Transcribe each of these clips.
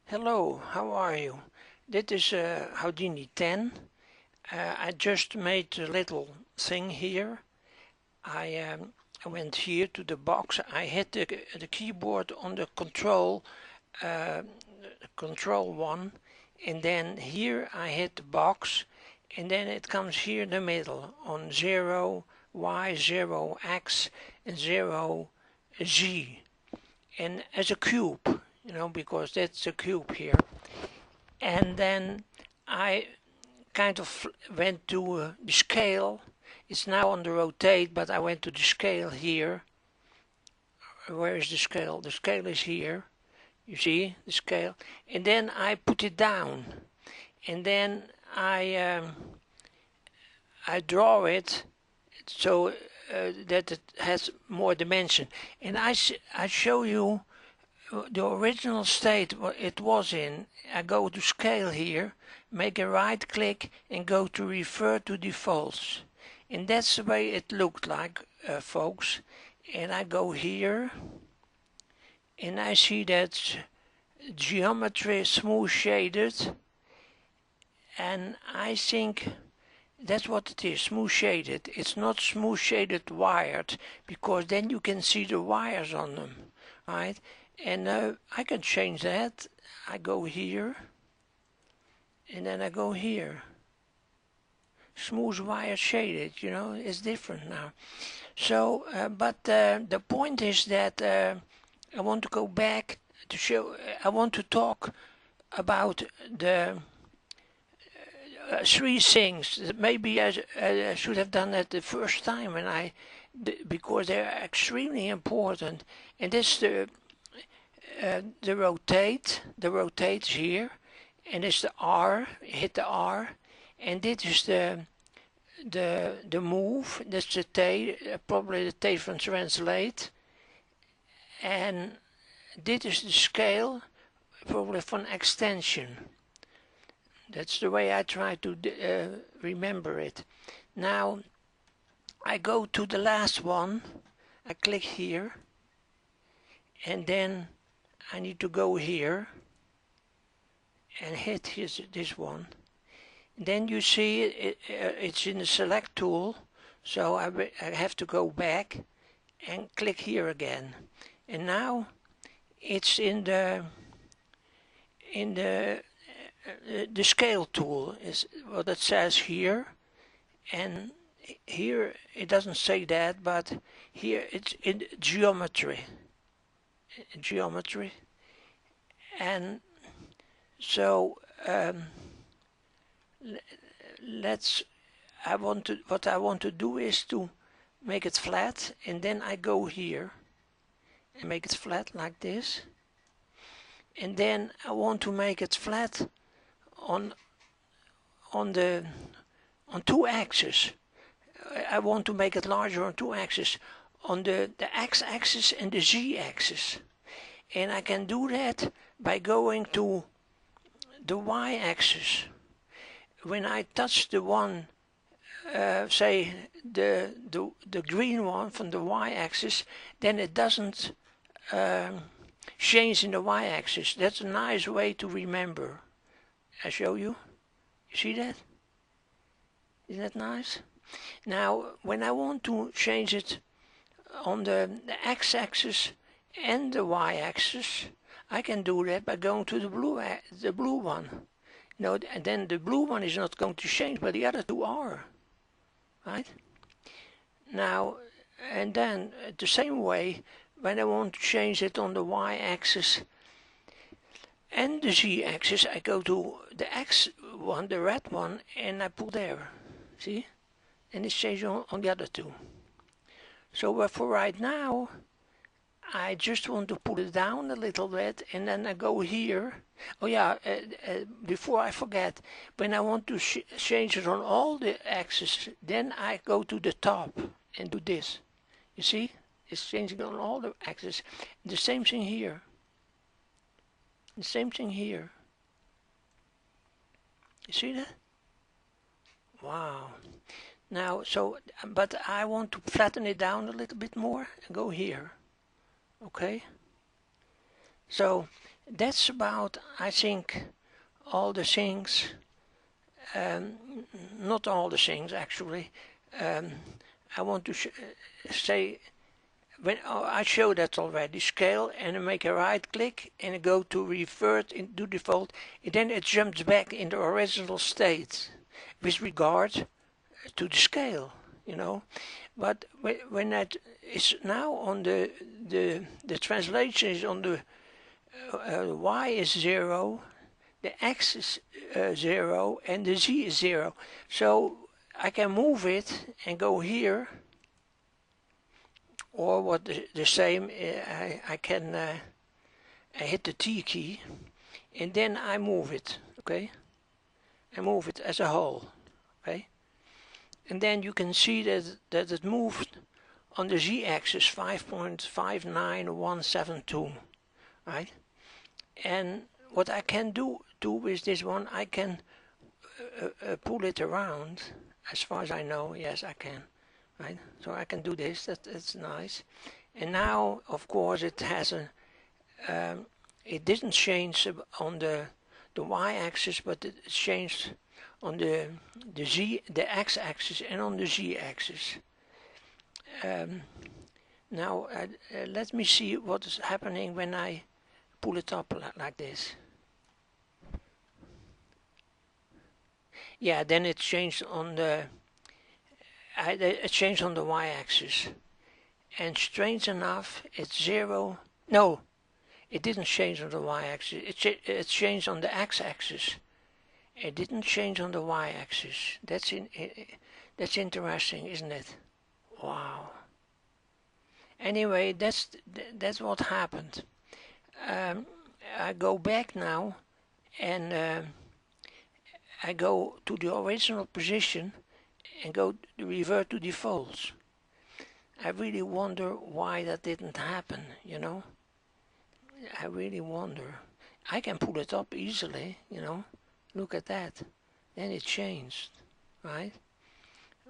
Hello, how are you? This is Houdini 10. I just made a little thing here. I went here to the box. I hit the keyboard on the uh, control one, and then here I hit the box, and then it comes here in the middle on 0, Y, 0, X, and 0, Z, and as a cube, because that's a cube here. And then I kind of went to the scale. It's now on the rotate, but I went to the scale here. Where is the scale? The scale is here. You see the scale? And then I put it down. And then I draw it so that it has more dimension. And I show you the original state it was in. I go to scale here, make a right click and go to revert to defaults. And that's the way it looked like, folks. And I go here and I see that geometry smooth shaded, and I think that's what it is, smooth shaded. It's not smooth shaded wired, because then you can see the wires on them, right? And I can change that. I go here, and then I go here. Smooth wire shaded, it's different now. So, but the point is that I want to go back to show, I want to talk about the three things. Maybe I should have done that the first time, because they're extremely important. And this the rotate. The rotate's here, and it's the R. Hit the R, and this is the move. That's the T. Probably the T from translate. And this is the scale, probably from extension. That's the way I try to remember it. Now I go to the last one. I click here, and then I need to go here and hit this one. And then you see it's in the select tool, so I have to go back and click here again. And now it's in the scale tool is what it says here, and here it doesn't say that, but here it's in geometry. And so what I want to do is to make it flat, and then I go here and make it flat like this, and then I want to make it flat on two axes. I want to make it larger on two axes, on the x-axis and the z-axis. And I can do that by going to the y-axis. When I touch the one, say the green one from the y-axis, then it doesn't change in the y-axis. That's a nice way to remember. I show you. You see that? Isn't that nice? Now, when I want to change it on the x-axis and the y-axis, I can do that by going to the blue one. And then the blue one is not going to change, but the other two are, right? Now, and then the same way, when I want to change it on the y-axis and the z-axis, I go to the x one, the red one, and I pull there. See? And it's changed on the other two. So for right now, I just want to put it down a little bit, and then I go here. Oh yeah, before I forget, when I want to change it on all the axes, then I go to the top and do this. You see? It's changing on all the axes. The same thing here. The same thing here. You see that? Wow. Now, but I want to flatten it down a little bit more and go here. Okay? So, that's about, I think, all the things, not all the things actually. I want to say, when I showed that already, scale, and I make a right click and I go to revert into default, and then it jumps back in the original state with regard to the scale, you know. But when that is now on the translation is on the y is 0, the x is 0, and the z is 0. So I can move it and go here, or what the same, I can I hit the T key, and then I move it, okay? I move it as a whole, okay? And then you can see that it moved on the z-axis 5.59172, right? And what I can do with this one, I can pull it around, as far as I know. Yes, I can, right? So I can do this. That's nice. And now, of course, it has a it didn't change on the y-axis, but it changed on the x-axis and on the z-axis. Now let me see what is happening when I pull it up like this. Yeah, then it changed on the it changed on the y-axis, and strange enough, it's 0. No, it didn't change on the y-axis. It changed on the x-axis. It didn't change on the y-axis. That's interesting, isn't it? Wow. Anyway, that's what happened. I go back now, and I go to the original position and go to revert to defaults. I really wonder why that didn't happen, you know. I really wonder. I can pull it up easily, you know. Look at that. Then it changed, right?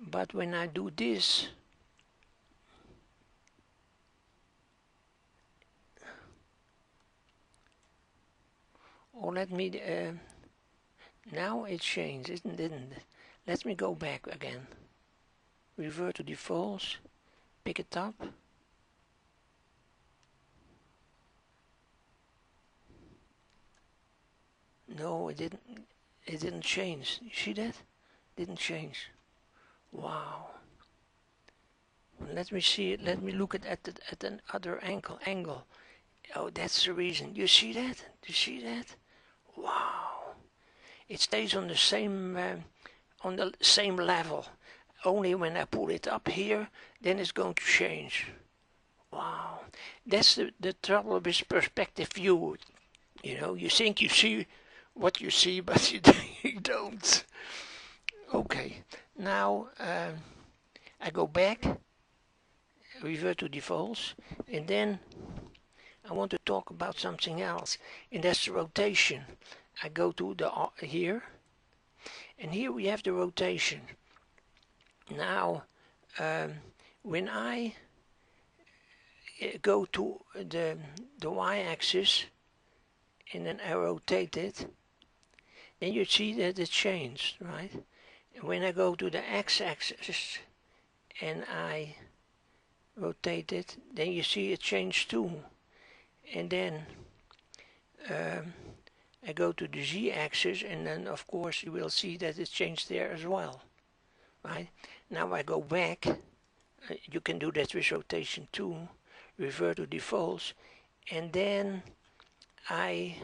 But when I do this, or let me, now it changed, didn't it? Let me go back again. Revert to defaults, pick it up. No, it didn't change. You see that? Didn't change. Wow. Let me see it. Let me look at another angle. Oh, that's the reason. You see that? Do you see that? Wow. It stays on the same level. Only when I pull it up here, then it's going to change. Wow. That's the trouble with perspective view. You know, you think you see what you see, but you don't. Okay. Now I go back, revert to defaults, and then I want to talk about something else, and that's the rotation. I go to the here, and here we have the rotation. Now, when I go to the y-axis, and then I rotate it, then you see that it changed, right? And when I go to the x-axis and I rotate it, then you see it changed too. And then I go to the z-axis, and then of course you will see that it changed there as well, right? Now I go back. You can do that with rotation too. Revert to defaults, and then I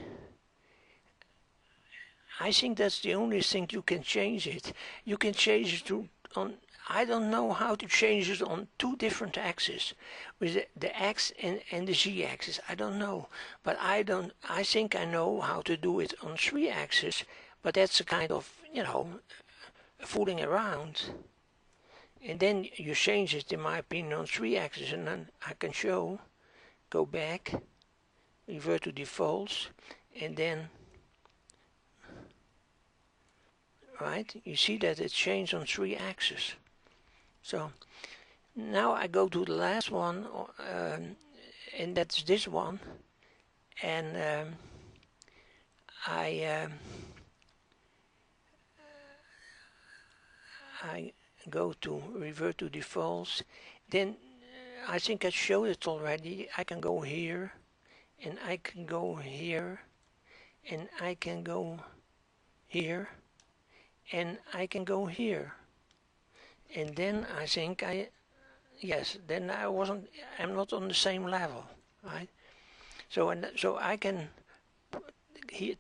think that's the only thing you can change it. You can change it on. I don't know how to change it on two different axes, with the x and the z axis. I don't know, but I think I know how to do it on 3 axes. But that's a kind of, you know, fooling around. And then you change it, in my opinion, on 3 axes, and then I can show. Go back, revert to defaults, and then. Right, you see that it changed on 3 axes. So now I go to the last one, and that's this one, and I go to revert to defaults. Then I think I showed it already. I can go here, and I can go here, and I can go here, and I can go here. And then I think yes, then I'm not on the same level, right? So I can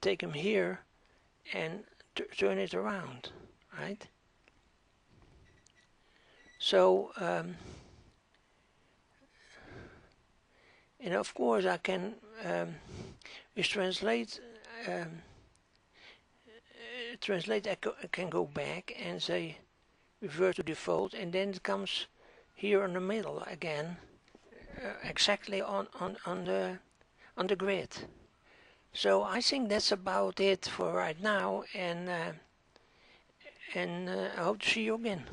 take him here and turn it around, right? So, and of course I can with translate, I can go back and say revert to default, and then it comes here in the middle again, exactly on the grid. So I think that's about it for right now, and I hope to see you again.